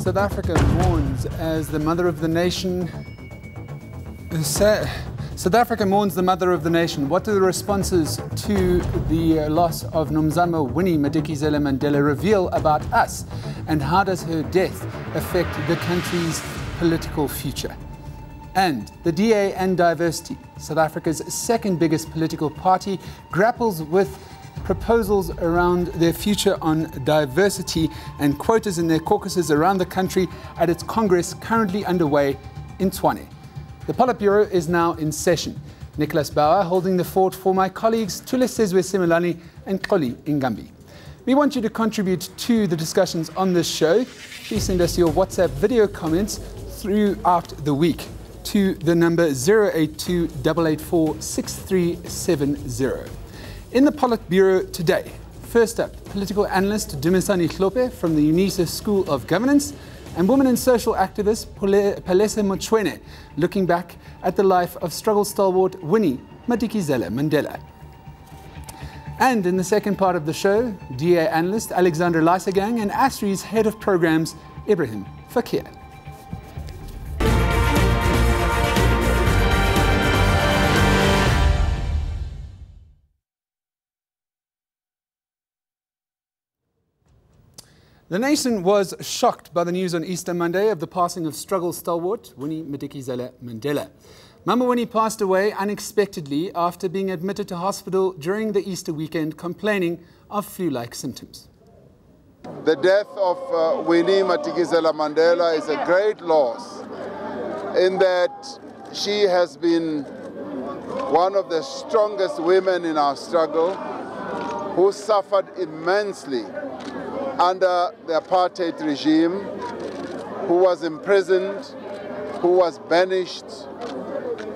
South Africa mourns as the mother of the nation. South Africa mourns the mother of the nation. What do the responses to the loss of Nomzamo Winnie Madikizela Mandela reveal about us? And how does her death affect the country's political future? And the DA and Diversity, South Africa's second biggest political party, grapples with proposals around their future on diversity and quotas in their caucuses around the country at its Congress currently underway in Tshwane. The Politbureau is now in session. Nicholas Bauer holding the fort for my colleagues Tulesizwe Similani and Xoli Ingambi. We want you to contribute to the discussions on this show. Please send us your WhatsApp video comments throughout the week to the number 082-884-6370. In the Politbureau today, first up, political analyst Dumisani Hlope from the UNISA School of Governance and woman and social activist Palesa Mochwene, looking back at the life of struggle stalwart Winnie Madikizela Mandela. And in the second part of the show, DA analyst Alexander Lysagang and ASRI's head of programs Ibrahim Fakir. The nation was shocked by the news on Easter Monday of the passing of struggle stalwart Winnie Madikizela Mandela. Mama Winnie passed away unexpectedly after being admitted to hospital during the Easter weekend complaining of flu-like symptoms. The death of Winnie Madikizela Mandela is a great loss in that she has been one of the strongest women in our struggle who suffered immensely under the apartheid regime, who was imprisoned, who was banished,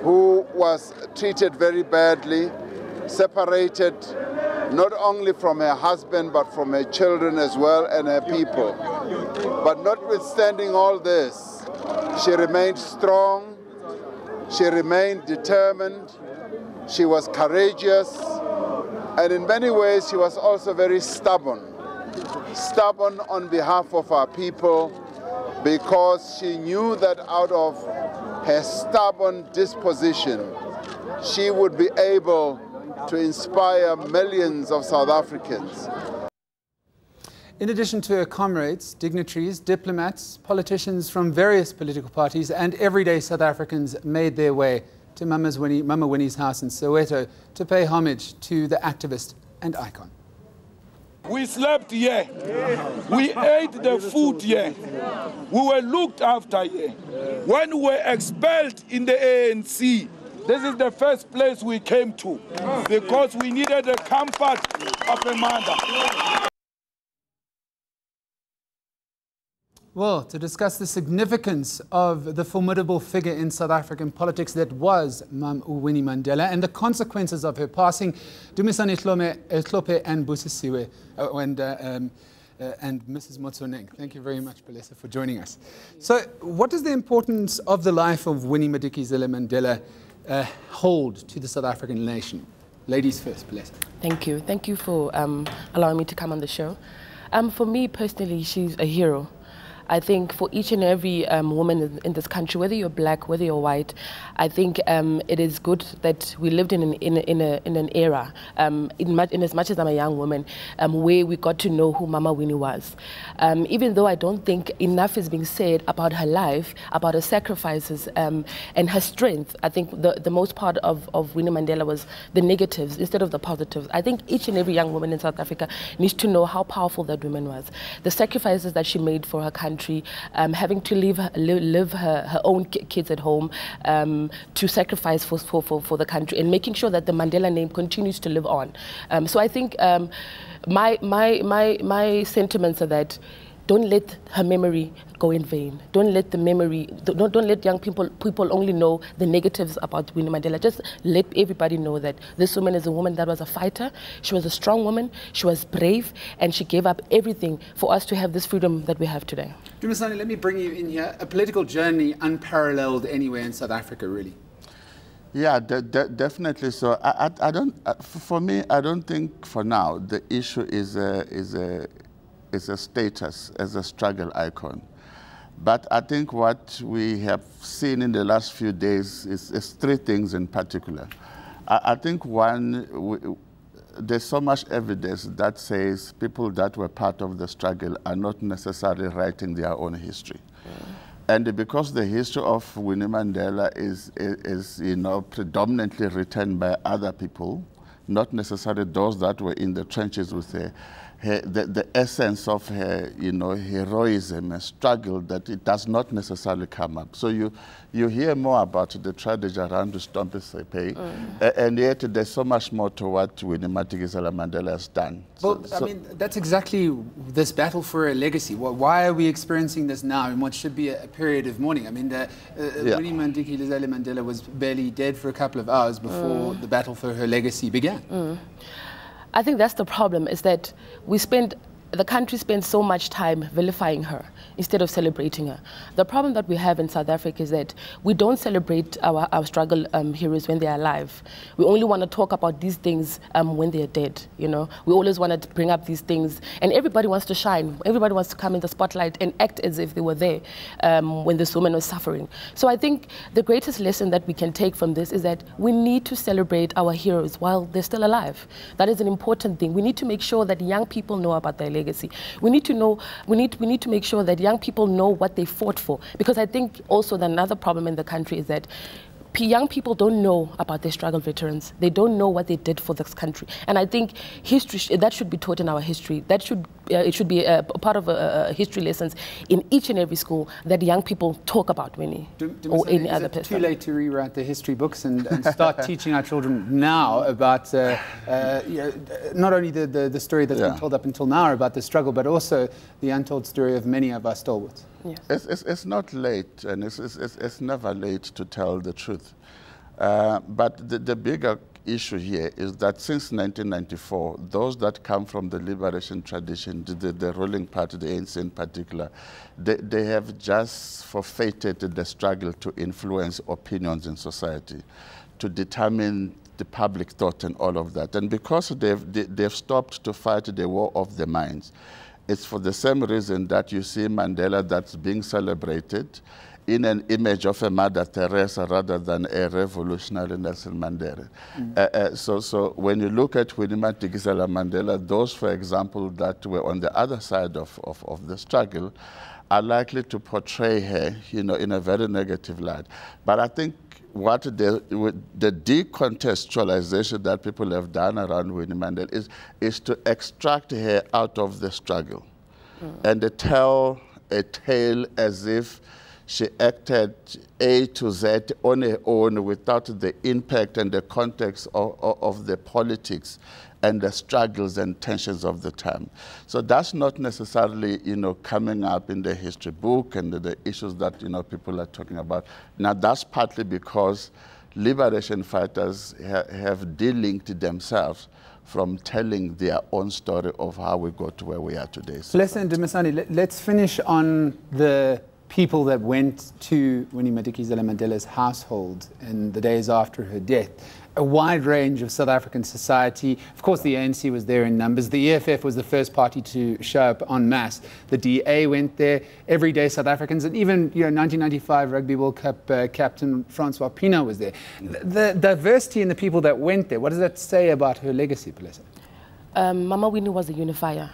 who was treated very badly, separated not only from her husband but from her children as well and her people. But notwithstanding all this, she remained strong, she remained determined, she was courageous, and in many ways she was also very stubborn. Stubborn on behalf of our people, because she knew that out of her stubborn disposition, she would be able to inspire millions of South Africans. In addition to her comrades, dignitaries, diplomats, politicians from various political parties and everyday South Africans made their way to Mama Winnie's house in Soweto to pay homage to the activist and icon. We slept here. We ate the food here. We were looked after here. When we were expelled in the ANC, this is the first place we came to because we needed the comfort of a mother. Well, to discuss the significance of the formidable figure in South African politics that was Mama Winnie Mandela and the consequences of her passing, Dumisani Hlope and Busisiwe and Mrs. Motsoneng. Thank you very much, Palesa, for joining us. So, what is the importance of the life of Winnie Madikizela Mandela hold to the South African nation? Ladies first, Palesa. Thank you. Thank you for allowing me to come on the show. For me personally, she's a hero. I think for each and every woman in this country, whether you're black, whether you're white, I think it is good that we lived in an era, in as much as I'm a young woman, where we got to know who Mama Winnie was. Even though I don't think enough is being said about her life, about her sacrifices, and her strength. I think the most part of Winnie Mandela was the negatives instead of the positives. I think each and every young woman in South Africa needs to know how powerful that woman was. The sacrifices that she made for her country, having to live her own kids at home, to sacrifice for the country, and making sure that the Mandela name continues to live on. So I think my sentiments are that don't let her memory go in vain. Don't let the memory, don't let young people only know the negatives about Winnie Mandela. Just let everybody know that this woman is a woman that was a fighter. She was a strong woman. She was brave, and she gave up everything for us to have this freedom that we have today. Dumisani, let me bring you in here. A political journey unparalleled anywhere in South Africa, really. Yeah, definitely so. I don't. For me, I don't think for now the issue is a status as a struggle icon. But I think what we have seen in the last few days is three things in particular. I think one, there's so much evidence that says people that were part of the struggle are not necessarily writing their own history. And because the history of Winnie Mandela is predominantly written by other people, not necessarily those that were in the trenches with her, the essence of her, heroism and struggle, that it does not necessarily come up. So you hear more about the tragedy around the Stompie Sepe, and yet there's so much more to what Winnie Madikizela Mandela has done. Well, I mean, that's exactly this battle for a legacy. Why are we experiencing this now in what should be a period of mourning? I mean, Winnie Madikizela Mandela was barely dead for a couple of hours before the battle for her legacy began. I think that's the problem, is that the country spends so much time vilifying her instead of celebrating her. The problem that we have in South Africa is that we don't celebrate our struggle heroes when they're alive. We only want to talk about these things when they're dead, We always want to bring up these things, and everybody wants to shine. Everybody wants to come in the spotlight and act as if they were there when this woman was suffering. So I think the greatest lesson that we can take from this is that we need to celebrate our heroes while they're still alive. That is an important thing. We need to make sure that young people know about their legacy. We need to make sure that young people know what they fought for, because I think also that another problem in the country is that young people don't know about their struggle veterans. They don't know what they did for this country. And I think history, that should be taught in our history. It should be a part of history lessons in each and every school, that young people talk about Winnie or any other person. Is it too late to rewrite the history books and start teaching our children now about not only the story that's been told up until now about the struggle, but also the untold story of many of our stalwarts? Yes. It's not late, and it's never late to tell the truth. But the bigger issue here is that since 1994, those that come from the liberation tradition, the ruling party, the ANC in particular, they have just forfeited the struggle to influence opinions in society, to determine the public thought and all of that. And because they've stopped to fight the war of the minds, it's for the same reason that you see Mandela that's being celebrated in an image of a Mother Teresa rather than a revolutionary Nelson Mandela. So when you look at Winnie Madikizela Mandela, those, for example, that were on the other side of the struggle are likely to portray her, in a very negative light. But I think what the decontextualization that people have done around Winnie Mandela is to extract her out of the struggle and to tell a tale as if she acted A to Z on her own without the impact and the context of the politics and the struggles and tensions of the time. So that's not necessarily, coming up in the history book and the issues that, people are talking about. Now, that's partly because liberation fighters have de-linked themselves from telling their own story of how we got to where we are today. So let's finish on the people that went to Winnie Madikizela Mandela's household in the days after her death. A wide range of South African society. Of course, the ANC was there in numbers. The EFF was the first party to show up en masse. The DA went there. Everyday South Africans, and even 1995 Rugby World Cup captain Francois Pienaar was there. The diversity in the people that went there, what does that say about her legacy, Palesa? Mama Winnie was a unifier.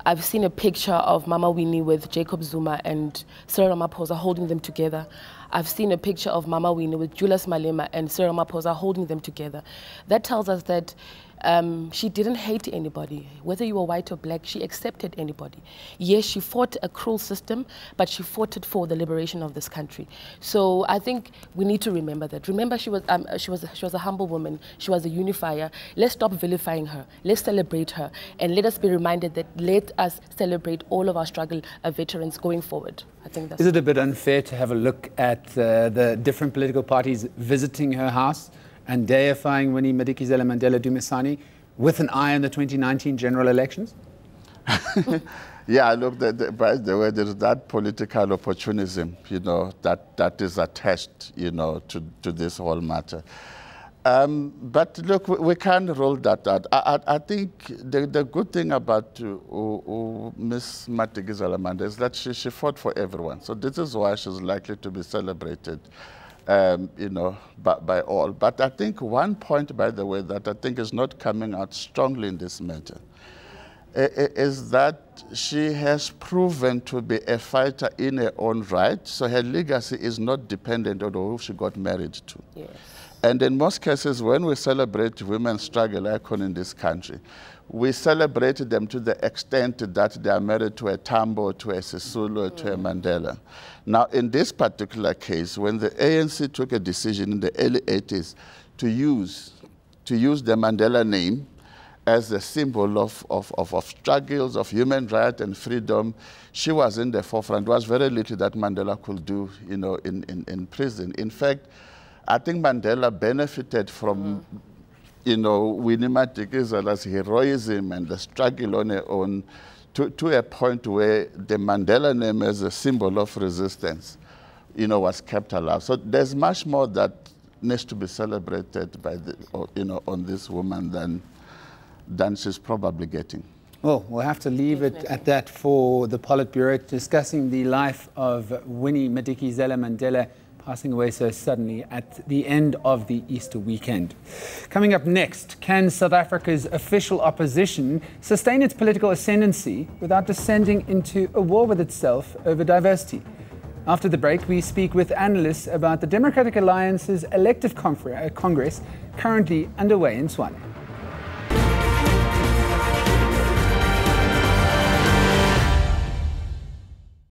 I've seen a picture of Mama Winnie with Jacob Zuma and Cyril Ramaphosa holding them together. I've seen a picture of Mama Winnie with Julius Malema and Cyril Ramaphosa holding them together. That tells us that She didn't hate anybody. Whether you were white or black, she accepted anybody. Yes, she fought a cruel system, but she fought it for the liberation of this country. So I think we need to remember that. Remember, she was a humble woman. She was a unifier. Let's stop vilifying her. Let's celebrate her, and let us be reminded that let us celebrate all of our struggle veterans going forward. I think that's. Is it a bit unfair to have a look at the different political parties visiting her house and deifying Winnie Madikizela Mandela Dumisani with an eye on the 2019 general elections? Yeah, look, by the way, there's that political opportunism, you know, that is attached, you know, to this whole matter. But look, we can't rule that out. I think the good thing about Miss Madikizela Mandela is that she fought for everyone. So this is why she's likely to be celebrated, you know, by all. But I think one point, by the way, that I think is not coming out strongly in this matter is that she has proven to be a fighter in her own right. So her legacy is not dependent on who she got married to. Yes. And in most cases, when we celebrate women's struggle icon in this country, we celebrate them to the extent that they are married to a Tambo, to a Sisulu, to a Mandela. Now, in this particular case, when the ANC took a decision in the early 80s to use the Mandela name as a symbol of struggles, of human rights and freedom, she was in the forefront. There was very little that Mandela could do, you know, in prison. In fact, I think Mandela benefited from, you know, Winnie Madikizela's heroism and the struggle on her own to a point where the Mandela name as a symbol of resistance, you know, was kept alive. So there's much more that needs to be celebrated by the, you know, on this woman than she's probably getting. Well, we'll have to leave it at that for the Politbureau, discussing the life of Winnie Madikizela Mandela, passing away so suddenly at the end of the Easter weekend. Coming up next, can South Africa's official opposition sustain its political ascendancy without descending into a war with itself over diversity? After the break, we speak with analysts about the Democratic Alliance's elective Congress currently underway in Tshwane.